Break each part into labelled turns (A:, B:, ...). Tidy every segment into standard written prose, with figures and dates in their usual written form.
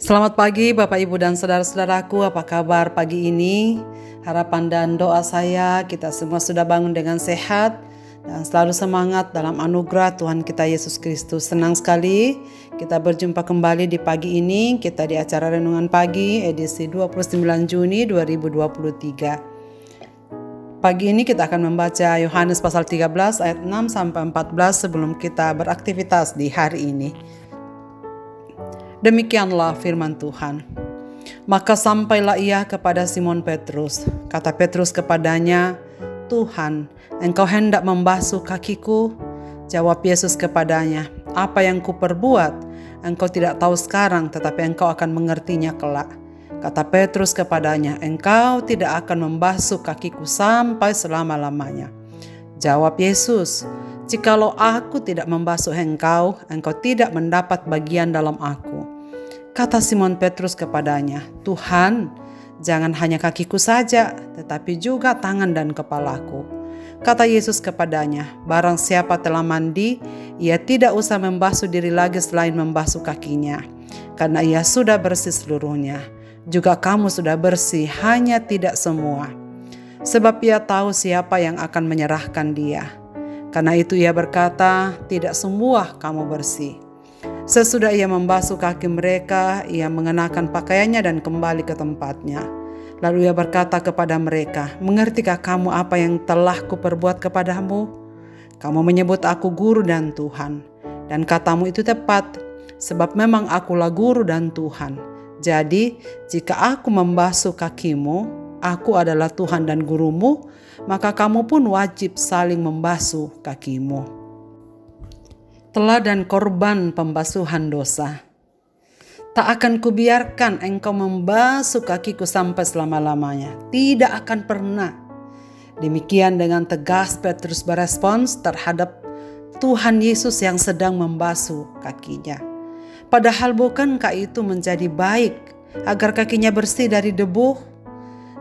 A: Selamat pagi Bapak Ibu dan saudara-saudaraku, apa kabar pagi ini? Harapan dan doa saya kita semua sudah bangun dengan sehat dan selalu semangat dalam anugerah Tuhan kita Yesus Kristus. Senang sekali kita berjumpa kembali di pagi ini, kita di acara Renungan Pagi edisi 29 Juni 2023. Pagi ini kita akan membaca Yohanes pasal 13 ayat 6 sampai 14 sebelum kita beraktivitas di hari ini. Demikianlah firman Tuhan. Maka sampailah ia kepada Simon Petrus. Kata Petrus kepadanya, "Tuhan, engkau hendak membasuh kakiku?" Jawab Yesus kepadanya, "Apa yang kuperbuat, engkau tidak tahu sekarang, tetapi engkau akan mengertinya kelak." Kata Petrus kepadanya, "Engkau tidak akan membasuh kakiku sampai selama-lamanya." Jawab Yesus, "Jikalau aku tidak membasuh engkau, engkau tidak mendapat bagian dalam aku." Kata Simon Petrus kepadanya, "Tuhan, jangan hanya kakiku saja, tetapi juga tangan dan kepalaku." Kata Yesus kepadanya, "Barang siapa telah mandi, ia tidak usah membasuh diri lagi selain membasuh kakinya, karena ia sudah bersih seluruhnya. Juga kamu sudah bersih, hanya tidak semua. Sebab ia tahu siapa yang akan menyerahkan dia. Karena itu ia berkata, tidak semua kamu bersih." Sesudah ia membasuh kaki mereka, ia mengenakan pakaiannya dan kembali ke tempatnya. Lalu ia berkata kepada mereka, "Mengertikah kamu apa yang telah kuperbuat kepadamu? Kamu menyebut aku guru dan Tuhan. Dan katamu itu tepat, sebab memang akulah guru dan Tuhan. Jadi, jika aku membasuh kakimu, aku adalah Tuhan dan gurumu, maka kamu pun wajib saling membasuh kakimu." Teladan korban pembasuhan dosa. "Tak akan kubiarkan engkau membasuh kakiku sampai selama-lamanya. Tidak akan pernah." Demikian dengan tegas Petrus berespons terhadap Tuhan Yesus yang sedang membasuh kakinya. Padahal bukankah itu menjadi baik agar kakinya bersih dari debu?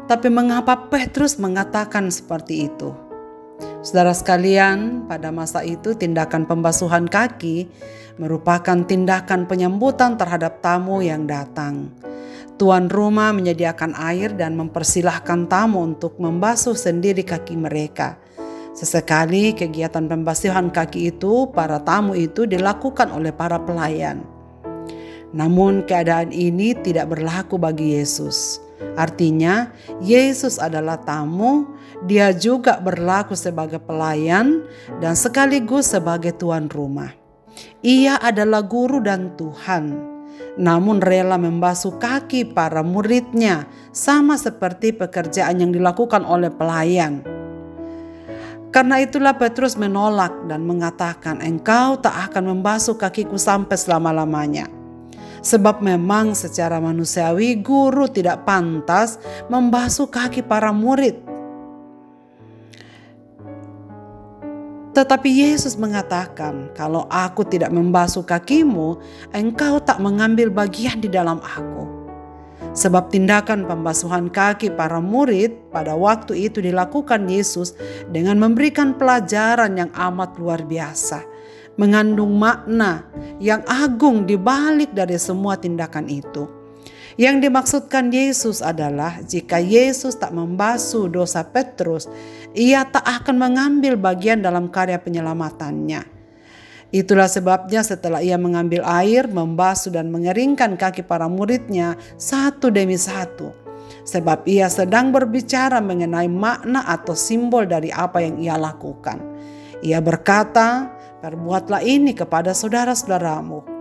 A: Tapi mengapa Petrus mengatakan seperti itu? Saudara sekalian, pada masa itu tindakan pembasuhan kaki merupakan tindakan penyambutan terhadap tamu yang datang. Tuan rumah menyediakan air dan mempersilahkan tamu untuk membasuh sendiri kaki mereka. Sesekali kegiatan pembasuhan kaki itu, para tamu itu dilakukan oleh para pelayan. Namun keadaan ini tidak berlaku bagi Yesus. Artinya, Yesus adalah tamu, dia juga berlaku sebagai pelayan dan sekaligus sebagai tuan rumah. Ia adalah guru dan Tuhan, namun rela membasuh kaki para muridnya sama seperti pekerjaan yang dilakukan oleh pelayan. Karena itulah Petrus menolak dan mengatakan, "Engkau tak akan membasuh kakiku sampai selama-lamanya." Sebab memang secara manusiawi guru tidak pantas membasuh kaki para murid. Tetapi Yesus mengatakan, "Kalau aku tidak membasuh kakimu, engkau tak mengambil bagian di dalam aku." Sebab tindakan pembasuhan kaki para murid pada waktu itu dilakukan Yesus dengan memberikan pelajaran yang amat luar biasa, mengandung makna yang agung di balik dari semua tindakan itu. Yang dimaksudkan Yesus adalah jika Yesus tak membasuh dosa Petrus, ia tak akan mengambil bagian dalam karya penyelamatannya. Itulah sebabnya setelah ia mengambil air, membasuh dan mengeringkan kaki para muridnya satu demi satu. Sebab ia sedang berbicara mengenai makna atau simbol dari apa yang ia lakukan. Ia berkata, "Perbuatlah ini kepada saudara-saudaramu."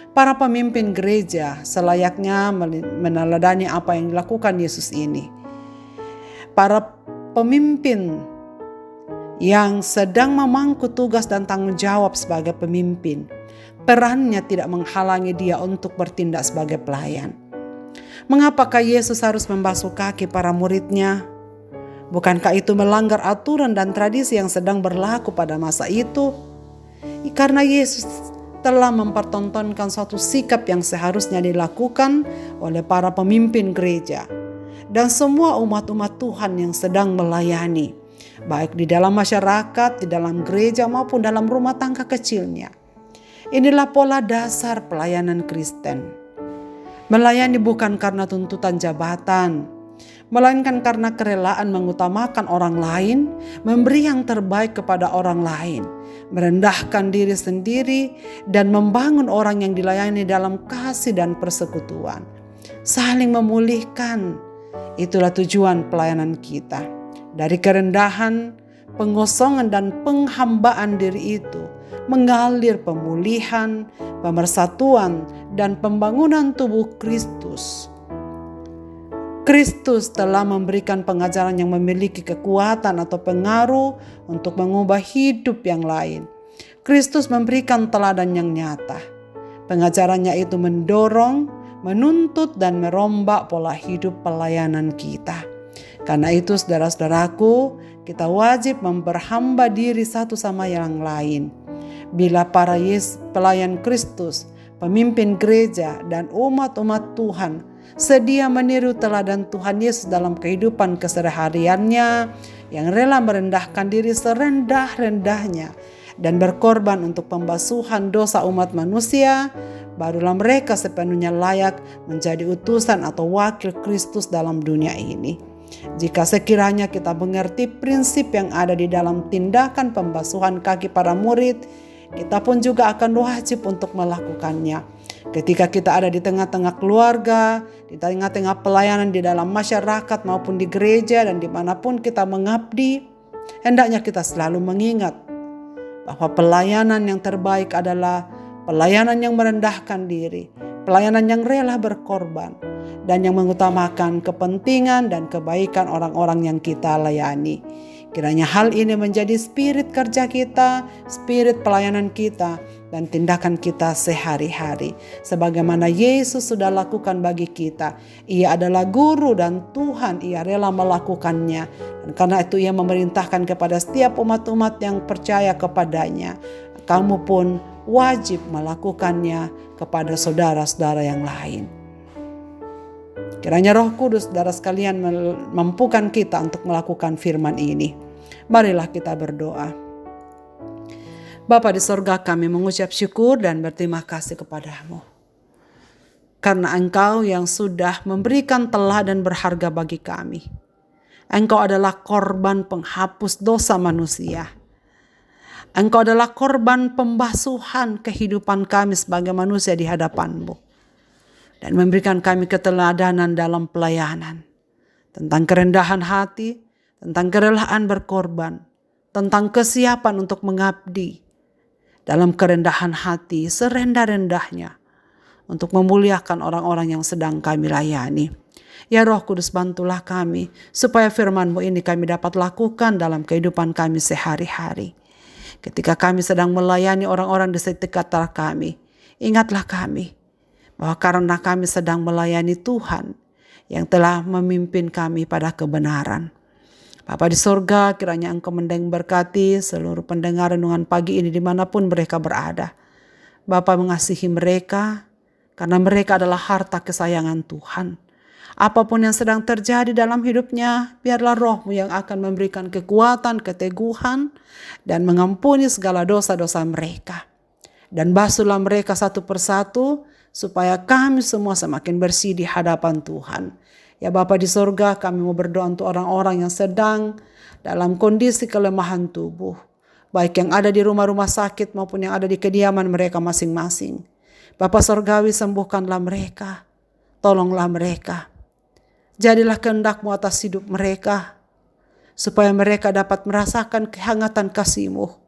A: Para pemimpin gereja selayaknya meneladani apa yang dilakukan Yesus ini. Para pemimpin yang sedang memangku tugas dan tanggung jawab sebagai pemimpin, perannya tidak menghalangi dia untuk bertindak sebagai pelayan. Mengapakah Yesus harus membasuh kaki para muridnya? Bukankah itu melanggar aturan dan tradisi yang sedang berlaku pada masa itu? Karena Yesus telah mempertontonkan suatu sikap yang seharusnya dilakukan oleh para pemimpin gereja dan semua umat-umat Tuhan yang sedang melayani, baik di dalam masyarakat, di dalam gereja maupun dalam rumah tangga kecilnya. Inilah pola dasar pelayanan Kristen. Melayani bukan karena tuntutan jabatan, melainkan karena kerelaan mengutamakan orang lain, memberi yang terbaik kepada orang lain, merendahkan diri sendiri, dan membangun orang yang dilayani dalam kasih dan persekutuan. Saling memulihkan, itulah tujuan pelayanan kita. Dari kerendahan, pengosongan, dan penghambaan diri itu mengalir pemulihan, pemersatuan, dan pembangunan tubuh Kristus. Kristus telah memberikan pengajaran yang memiliki kekuatan atau pengaruh untuk mengubah hidup yang lain. Kristus memberikan teladan yang nyata. Pengajarannya itu mendorong, menuntut, dan merombak pola hidup pelayanan kita. Karena itu saudara-saudaraku, kita wajib memperhamba diri satu sama yang lain. Bila para pelayan Kristus, pemimpin gereja, dan umat-umat Tuhan sedia meniru teladan Tuhan Yesus dalam kehidupan kesehariannya, yang rela merendahkan diri serendah-rendahnya dan berkorban untuk pembasuhan dosa umat manusia, barulah mereka sepenuhnya layak menjadi utusan atau wakil Kristus dalam dunia ini. Jika sekiranya kita mengerti prinsip yang ada di dalam tindakan pembasuhan kaki para murid, kita pun juga akan wajib untuk melakukannya. Ketika kita ada di tengah-tengah keluarga, di tengah-tengah pelayanan di dalam masyarakat maupun di gereja dan dimanapun kita mengabdi, hendaknya kita selalu mengingat bahwa pelayanan yang terbaik adalah pelayanan yang merendahkan diri, pelayanan yang rela berkorban, dan yang mengutamakan kepentingan dan kebaikan orang-orang yang kita layani. Kiranya hal ini menjadi spirit kerja kita, spirit pelayanan kita, dan tindakan kita sehari-hari. Sebagaimana Yesus sudah lakukan bagi kita. Ia adalah guru dan Tuhan, ia rela melakukannya. Dan karena itu ia memerintahkan kepada setiap umat-umat yang percaya kepadanya. Kamu pun wajib melakukannya kepada saudara-saudara yang lain. Kiranya Roh Kudus, saudara sekalian, mampukan kita untuk melakukan firman ini. Marilah kita berdoa. Bapa di sorga, kami mengucap syukur dan berterima kasih kepadamu. Karena Engkau yang sudah memberikan teladan berharga bagi kami. Engkau adalah korban penghapus dosa manusia. Engkau adalah korban pembasuhan kehidupan kami sebagai manusia di hadapan-Mu. Dan memberikan kami keteladanan dalam pelayanan. Tentang kerendahan hati, tentang kerelaan berkorban, tentang kesiapan untuk mengabdi. Dalam kerendahan hati serendah-rendahnya untuk memuliakan orang-orang yang sedang kami layani. Ya Roh Kudus, bantulah kami supaya firman-Mu ini kami dapat lakukan dalam kehidupan kami sehari-hari. Ketika kami sedang melayani orang-orang di sekitar kami, ingatlah kami bahwa karena kami sedang melayani Tuhan yang telah memimpin kami pada kebenaran. Bapa di sorga, kiranya Engkau memberkati seluruh pendengar renungan pagi ini dimanapun mereka berada. Bapa mengasihi mereka karena mereka adalah harta kesayangan Tuhan. Apapun yang sedang terjadi dalam hidupnya, biarlah Roh-Mu yang akan memberikan kekuatan, keteguhan, dan mengampuni segala dosa-dosa mereka. Dan basuhlah mereka satu persatu, supaya kami semua semakin bersih di hadapan Tuhan. Ya Bapa di sorga, kami mau berdoa untuk orang-orang yang sedang dalam kondisi kelemahan tubuh. Baik yang ada di rumah-rumah sakit maupun yang ada di kediaman mereka masing-masing. Bapa sorgawi, sembuhkanlah mereka. Tolonglah mereka. Jadilah kehendak-Mu atas hidup mereka. Supaya mereka dapat merasakan kehangatan kasih-Mu.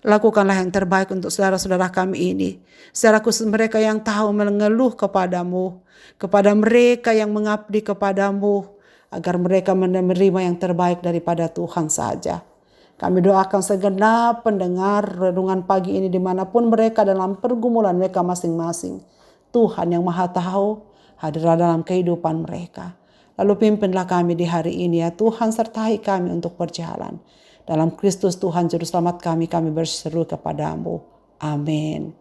A: Lakukanlah yang terbaik untuk saudara-saudara kami ini. Secara khusus mereka yang tahu mengeluh kepadamu. Kepada mereka yang mengabdi kepadamu. Agar mereka menerima yang terbaik daripada Tuhan saja. Kami doakan segenap pendengar renungan pagi ini dimanapun mereka dalam pergumulan mereka masing-masing. Tuhan yang Maha Tahu hadirlah dalam kehidupan mereka. Lalu pimpinlah kami di hari ini ya Tuhan, sertai kami untuk berjalan. Dalam Kristus Tuhan Juru Selamat kami berseru kepadamu. Amin.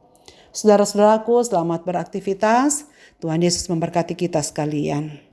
A: Saudara-saudaraku, selamat beraktivitas. Tuhan Yesus memberkati kita sekalian.